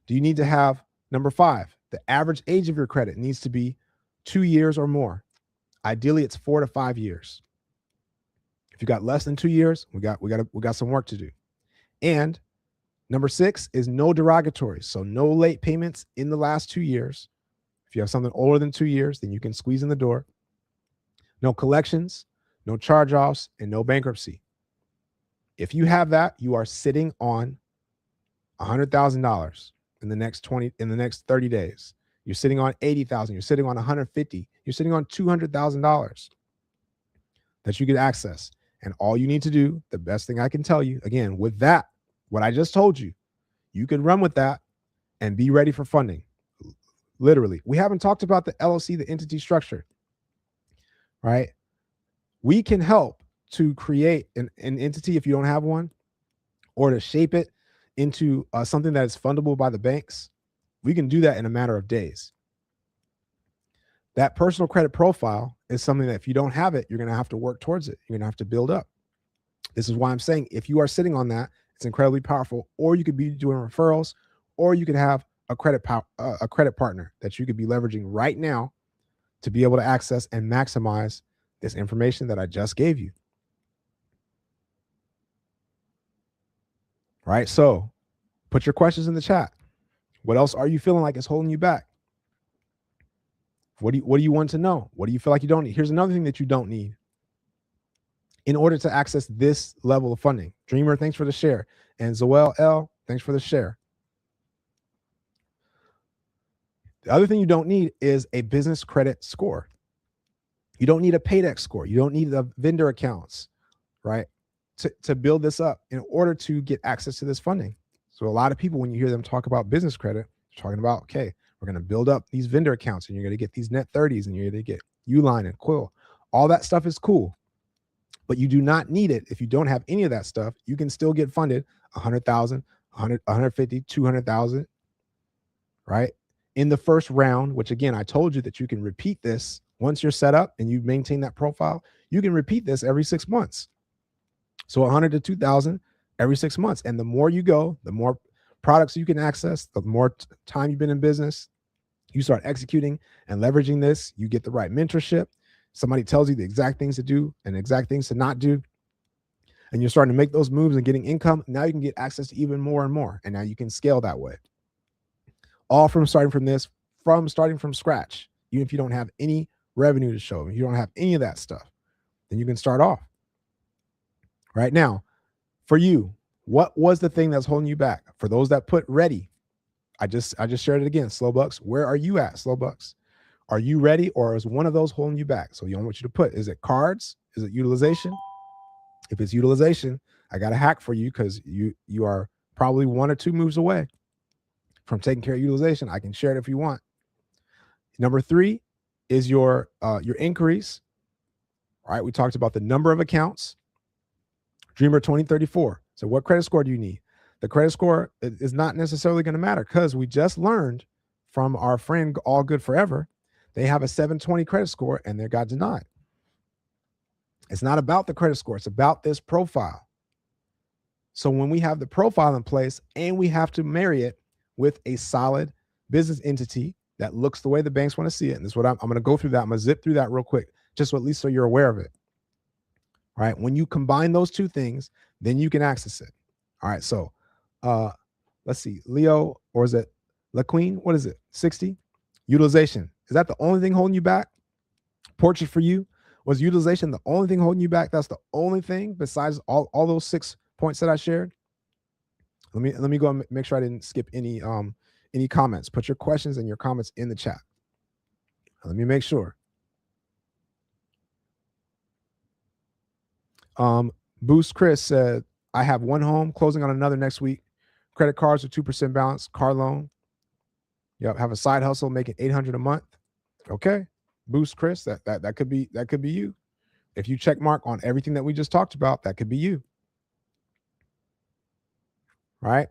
Do you need to have, number 5, the average age of your credit needs to be 2 years or more. Ideally, it's 4 to 5 years. If you got less than 2 years, we got some work to do. And number 6 is no derogatories. So no late payments in the last 2 years. If you have something older than 2 years, then you can squeeze in the door. No collections, no charge-offs, and no bankruptcy. If you have that, you are sitting on $100,000 in the next 30 days. You're sitting on $80,000. You're sitting on $150,000. You're sitting on $200,000 that you could access. And all you need to do, the best thing I can tell you, again, with that, what I just told you, you can run with that and be ready for funding. Literally. We haven't talked about the LLC, the entity structure, right? We can help to create an entity if you don't have one, or to shape it into something that is fundable by the banks. We can do that in a matter of days. That personal credit profile is something that if you don't have it, you're going to have to work towards it. You're going to have to build up. This is why I'm saying if you are sitting on that, it's incredibly powerful. Or you could be doing referrals, or you could have a credit partner that you could be leveraging right now to be able to access and maximize this information that I just gave you. Right? So put your questions in the chat. What else are you feeling like is holding you back? What do you want to know? What do you feel like you don't need? Here's another thing that you don't need in order to access this level of funding. Dreamer, thanks for the share. And Zoel L, thanks for the share. The other thing you don't need is a business credit score. You don't need a Paydex score. You don't need the vendor accounts, right? To build this up in order to get access to this funding. So a lot of people, when you hear them talk about business credit, they're talking about, okay, we're going to build up these vendor accounts and you're going to get these net 30s and you're going to get Uline and Quill. All that stuff is cool, but you do not need it. If you don't have any of that stuff, you can still get funded 100,000, 150, 200,000, right? In the first round, which again, I told you that you can repeat this once you're set up and you maintain that profile, you can repeat this every 6 months. So 100 to 2,000 every 6 months. And the more you go, the more products you can access, the more time you've been in business, you start executing and leveraging this, you get the right mentorship. Somebody tells you the exact things to do and exact things to not do. And you're starting to make those moves and getting income. Now you can get access to even more and more. And now you can scale that way. All from starting from scratch. Even if you don't have any revenue to show, if you don't have any of that stuff, then you can start off. Right now, for you, what was the thing that's holding you back? For those that put ready, I just shared it again. Slowbucks, where are you at, Slowbucks? Are you ready, or is one of those holding you back? So I want you to put, is it cards? Is it utilization? If it's utilization, I got a hack for you because you are probably 1 or 2 moves away from taking care of utilization. I can share it if you want. Number 3 is your increase. All right, we talked about the number of accounts. Dreamer 2034. So what credit score do you need? The credit score is not necessarily going to matter because we just learned from our friend All Good Forever, they have a 720 credit score and they got denied. It's not about the credit score. It's about this profile. So when we have the profile in place and we have to marry it with a solid business entity that looks the way the banks want to see it. And this is what I'm going to go through that. I'm going to zip through that real quick, just so at least so you're aware of it. All right. When you combine those two things, then you can access it. All right. So let's see. Leo, or is it La Queen? What is it? 60? Utilization. Is that the only thing holding you back? Portrait for you. Was utilization the only thing holding you back? That's the only thing besides all those 6 points that I shared. Let me go and make sure I didn't skip any comments. Put your questions and your comments in the chat. Let me make sure. Boost Chris said, I have 1 home closing on another next week. Credit cards are 2% balance, car loan. Yep, have a side hustle making $800 a month. Okay. Boost Chris, that could be you. If you check mark on everything that we just talked about, that could be you. Right?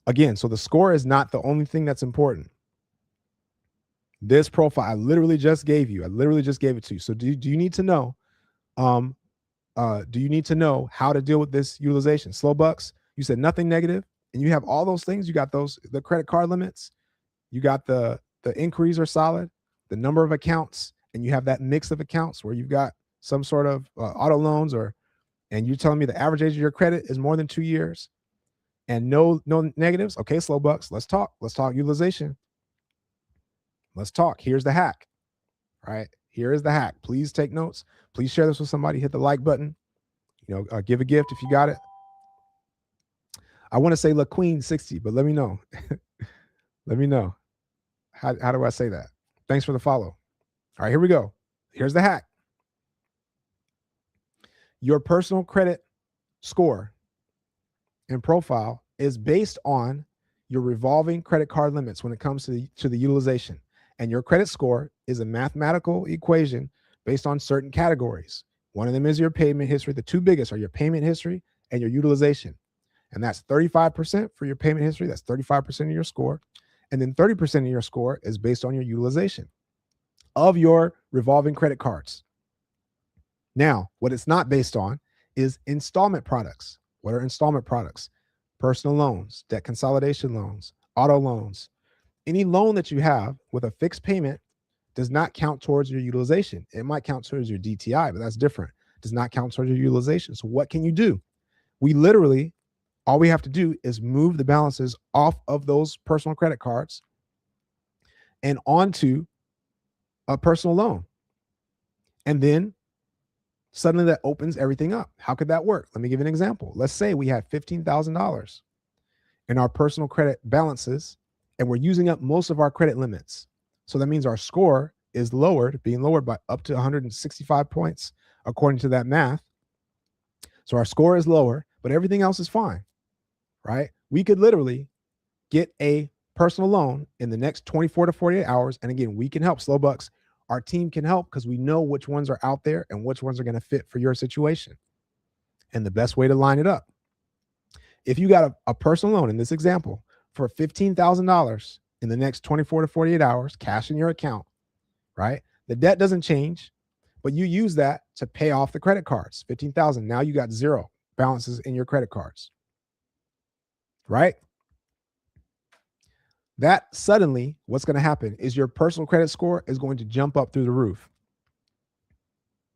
Again, so the score is not the only thing that's important. This profile I literally just gave you. I literally just gave it to you. So do you need to know do you need to know how to deal with this utilization? Slow bucks, you said nothing negative, and you have all those things. You got the credit card limits, you got the inquiries are solid, the number of accounts, and you have that mix of accounts where you've got some sort of auto loans, and you're telling me the average age of your credit is more than 2 years and no negatives. Okay, slow bucks, let's talk utilization. Let's talk. Here's the hack. Right? Here is the hack. Please take notes. Please share this with somebody. Hit the like button. Give a gift if you got it. I want to say La Queen 60, but let me know. Let me know. How do I say that? Thanks for the follow. All right, here we go. Here's the hack. Your personal credit score and profile is based on your revolving credit card limits when it comes to the utilization. And your credit score is a mathematical equation based on certain categories. One of them is your payment history. The two biggest are your payment history and your utilization. And that's 35% for your payment history. That's 35% of your score. And then 30% of your score is based on your utilization of your revolving credit cards. Now, what it's not based on is installment products. What are installment products? Personal loans, debt consolidation loans, auto loans, Any loan that you have with a fixed payment does not count towards your utilization. It might count towards your DTI, but that's different. It does not count towards your utilization. So what can you do? We literally, all we have to do is move the balances off of those personal credit cards and onto a personal loan. And then suddenly that opens everything up. How could that work? Let me give you an example. Let's say we had $15,000 in our personal credit balances, and we're using up most of our credit limits. So that means our score is being lowered by up to 165 points, according to that math. So our score is lower, but everything else is fine, right? We could literally get a personal loan in the next 24 to 48 hours. And again, we can help. Slow Bucks, our team can help because we know which ones are out there and which ones are going to fit for your situation. And the best way to line it up, if you got a personal loan in this example for $15,000 in the next 24 to 48 hours, cash in your account, right? The debt doesn't change, but you use that to pay off the credit cards, 15,000. Now you got zero balances in your credit cards, right? That suddenly, what's going to happen is your personal credit score is going to jump up through the roof,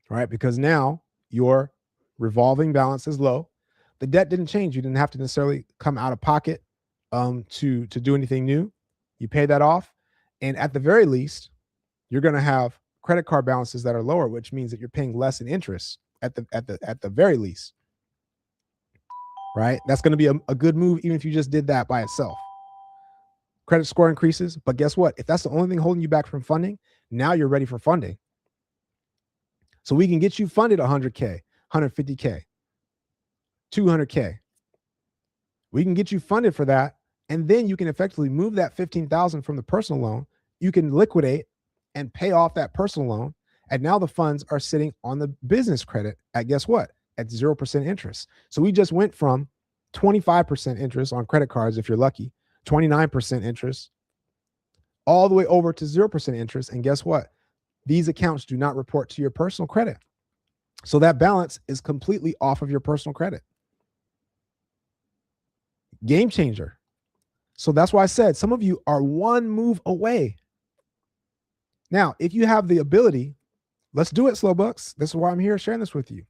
right? Because now your revolving balance is low. The debt didn't change. You didn't have to necessarily come out of pocket to do anything new. You pay that off, and at the very least, you're going to have credit card balances that are lower, which means that you're paying less in interest at the very least, right? That's going to be a good move, even if you just did that by itself. Credit score increases, but guess what? If that's the only thing holding you back from funding, now you're ready for funding. So we can get you funded 100K, 150K, 200K. We can get you funded for that, and then you can effectively move that 15,000 from the personal loan. You can liquidate and pay off that personal loan, and now the funds are sitting on the business credit at, guess what? At 0% interest. So we just went from 25% interest on credit cards, if you're lucky, 29% interest, all the way over to 0% interest. And guess what? These accounts do not report to your personal credit. So that balance is completely off of your personal credit. Game changer. So that's why I said some of you are one move away. Now, if you have the ability, let's do it, Slow Bucks. This is why I'm here sharing this with you.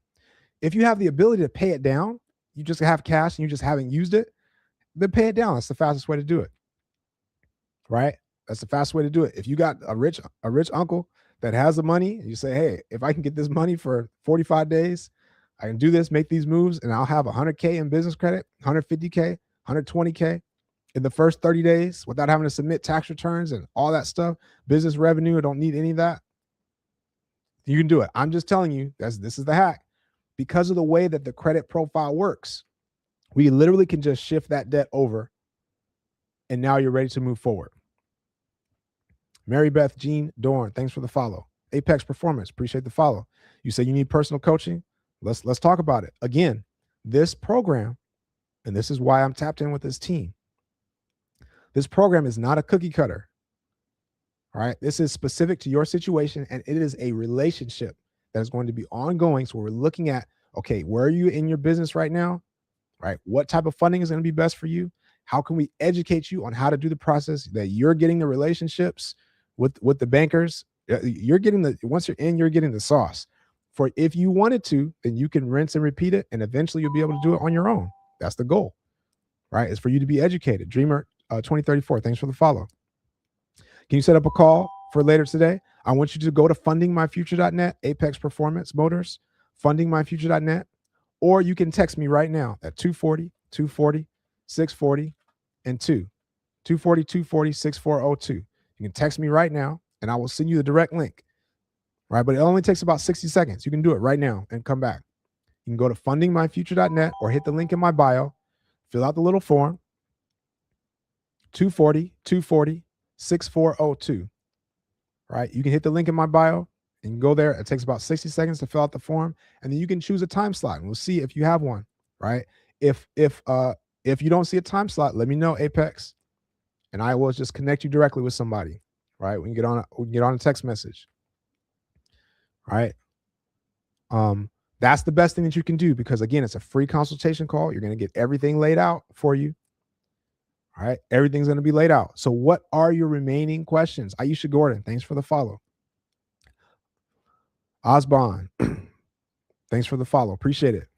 If you have the ability to pay it down, you just have cash and you just haven't used it, then pay it down. That's the fastest way to do it, right? That's the fastest way to do it. If you got a rich uncle that has the money, and you say, hey, if I can get this money for 45 days, I can do this, make these moves, and I'll have 100K in business credit, 150K, 120K in the first 30 days without having to submit tax returns and all that stuff, business revenue, I don't need any of that. You can do it. I'm just telling you, this is the hack. Because of the way that the credit profile works, we literally can just shift that debt over, and now you're ready to move forward. Mary Beth Jean Dorn, thanks for the follow. Apex Performance, appreciate the follow. You say you need personal coaching? Let's talk about it. Again, this program, and this is why I'm tapped in with this team. This program is not a cookie cutter. All right. This is specific to your situation, and it is a relationship that is going to be ongoing. So we're looking at, okay, where are you in your business right now? Right? What type of funding is going to be best for you? How can we educate you on how to do the process that you're getting the relationships with the bankers? You're getting once you're in, you're getting the sauce. For if you wanted to, then you can rinse and repeat it, and eventually you'll be able to do it on your own. That's the goal, right? It's for you to be educated. Dreamer 2034, thanks for the follow. Can you set up a call for later today? I want you to go to fundingmyfuture.net, Apex Performance Motors, fundingmyfuture.net, or you can text me right now at 240-240-640 and 240-240-6402. You can text me right now, and I will send you the direct link, right? But it only takes about 60 seconds. You can do it right now and come back. You can go to fundingmyfuture.net or hit the link in my bio, fill out the little form, 240-240-6402, right? You can hit the link in my bio and you can go there. It takes about 60 seconds to fill out the form, and then you can choose a time slot, and we'll see if you have one, right? If you don't see a time slot, let me know, Apex, and I will just connect you directly with somebody, right? We can get on a text message, right? That's the best thing that you can do, because again, it's a free consultation call. You're going to get everything laid out for you, All right. Everything's going to be laid out. So what are your remaining questions? Aisha Gordon, thanks for the follow. Osbon, thanks for the follow. Appreciate it.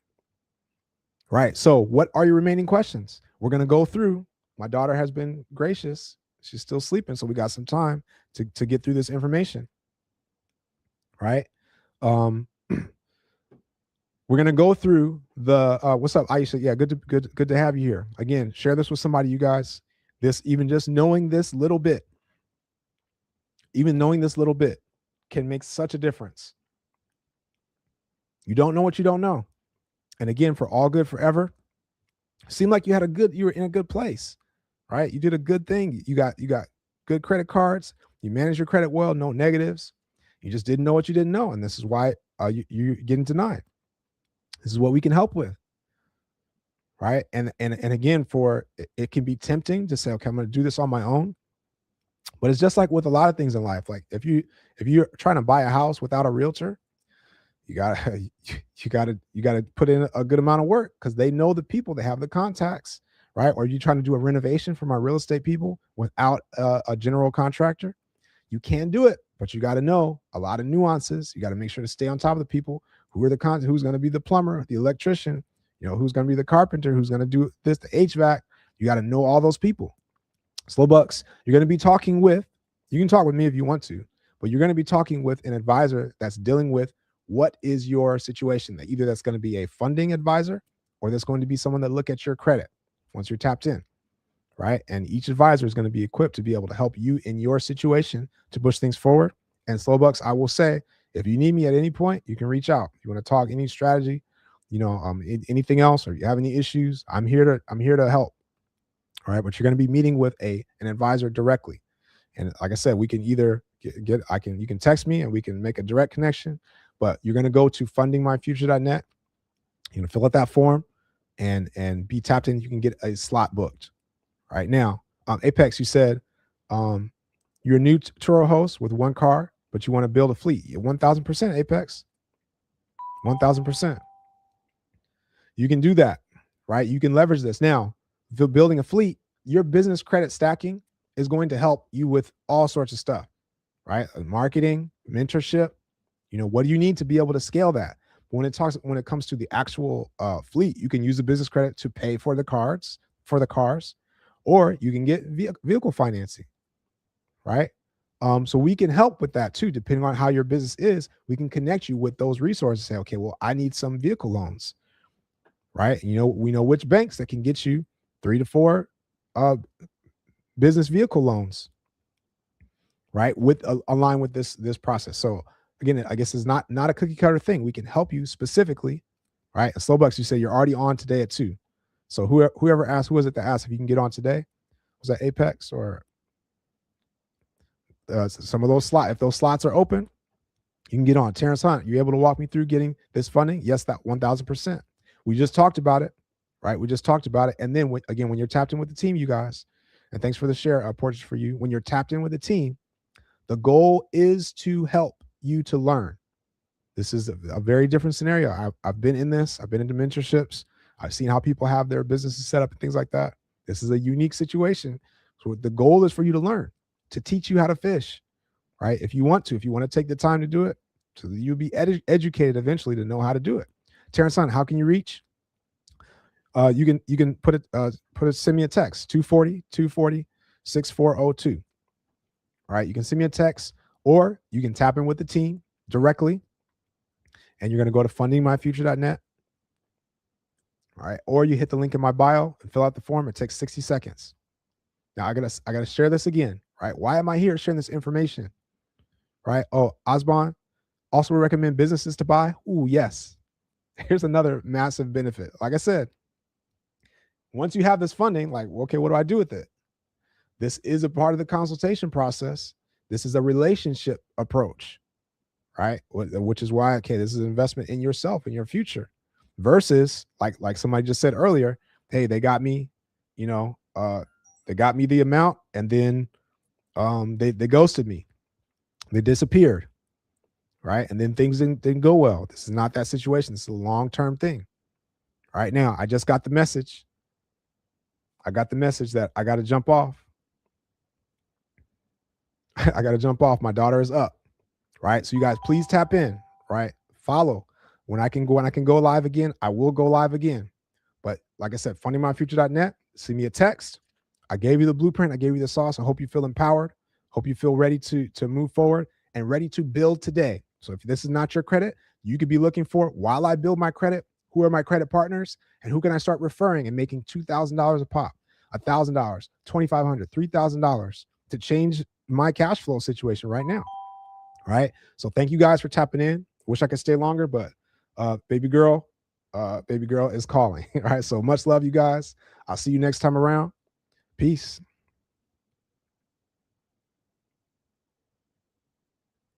Right. So what are your remaining questions? We're going to go through. My daughter has been gracious. She's still sleeping. So we got some time to get through this information. Right. We're going to go through the, what's up, Aisha? Yeah, good to have you here. Again, share this with somebody, you guys. This, even just knowing this little bit, can make such a difference. You don't know what you don't know. And again, for All Good Forever, seemed like you were in a good place, right? You did a good thing. You got good credit cards. You managed your credit well, no negatives. You just didn't know what you didn't know. And this is why you're getting denied. This is what we can help with. Right. And again, it can be tempting to say, okay, I'm going to do this on my own. But it's just like with a lot of things in life. Like if you're trying to buy a house without a realtor, you gotta put in a good amount of work, because they know the people, they have the contacts, right? Or you're trying to do a renovation for my real estate people without a general contractor. You can do it, but you got to know a lot of nuances. You got to make sure to stay on top of the people who are who's going to be the plumber, the electrician, who's going to be the carpenter, who's going to do this, the HVAC. You got to know all those people. Slow Bucks, you're going to be talking with, you can talk with me if you want to, but you're going to be talking with an advisor that's dealing with what is your situation. Either that's going to be a funding advisor, or that's going to be someone that look at your credit once you're tapped in, right? And each advisor is going to be equipped to be able to help you in your situation to push things forward. And Slow Bucks, I will say, if you need me at any point, you can reach out. If you want to talk any strategy, anything else, or you have any issues, I'm here to help. All right, but you're going to be meeting with an advisor directly. And like I said, we can either you can text me and we can make a direct connection, but you're going to go to fundingmyfuture.net. You know, fill out that form and be tapped in. You can get a slot booked. Right now, Apex, you said you're a new Turo host with one car, but you want to build a fleet. 1,000%, Apex. 1,000%. You can do that, right? You can leverage this. Now, building a fleet, your business credit stacking is going to help you with all sorts of stuff, right? Marketing, mentorship. What do you need to be able to scale that? When it comes to the actual fleet, you can use the business credit to pay for the cars, or you can get vehicle financing, right? So we can help with that too, depending on how your business is. We can connect you with those resources. Say, okay, well, I need some vehicle loans, right? We know which banks that can get you 3 to 4 business vehicle loans, right? With align with this process. So again, I guess it's not a cookie cutter thing. We can help you specifically, right? And Slowbucks, you say you're already on today at 2. So whoever asked, who was it that asked if you can get on today? Was that Apex or some of those slots? If those slots are open, you can get on. Terrence Hunt, you're able to walk me through getting this funding? Yes, that 1,000%. We just talked about it, right? We just talked about it. And then when you're tapped in with the team, you guys, and thanks for the share, Portraits for You. When you're tapped in with the team, the goal is to help you to learn. This is a very different scenario. I've been in this. I've been into mentorships. I've seen how people have their businesses set up and things like that. This is a unique situation. So the goal is for you to learn, to teach you how to fish, right? If you want to take the time to do it, so that you'll be educated eventually to know how to do it. Terrence Hunt, how can you reach? You can send me a text, 240-240-6402. All right, you can send me a text, or you can tap in with the team directly, and you're going to go to fundingmyfuture.net. All right, or you hit the link in my bio and fill out the form. It takes 60 seconds. Now I gotta share this again, right? Why am I here sharing this information? Right? Oh, Osbon also recommend businesses to buy. Ooh, yes. Here's another massive benefit. Like I said, once you have this funding, like, okay, what do I do with it? This is a part of the consultation process. This is a relationship approach, right? Which is why, okay, this is an investment in yourself, in your future, versus like somebody just said earlier, hey, they got me, they got me the amount, and then they ghosted me. They disappeared, right? And then things didn't go well. This is not that situation. This is a long-term thing. Right now, I just got the message. I got the message that I got to jump off. I got to jump off. My daughter is up, right? So you guys, please tap in, right? Follow. When I can go live again, I will go live again. But like I said, fundingmyfuture.net, send me a text. I gave you the blueprint. I gave you the sauce. I hope you feel empowered. Hope you feel ready to move forward and ready to build today. So if this is not your credit, you could be looking for, while I build my credit, who are my credit partners and who can I start referring and making $2,000 a pop, $1,000, $2,500, $3,000 to change my cash flow situation right now. Right. So thank you guys for tapping in. Wish I could stay longer, but baby girl is calling. All right. So much love, you guys. I'll see you next time around. Peace.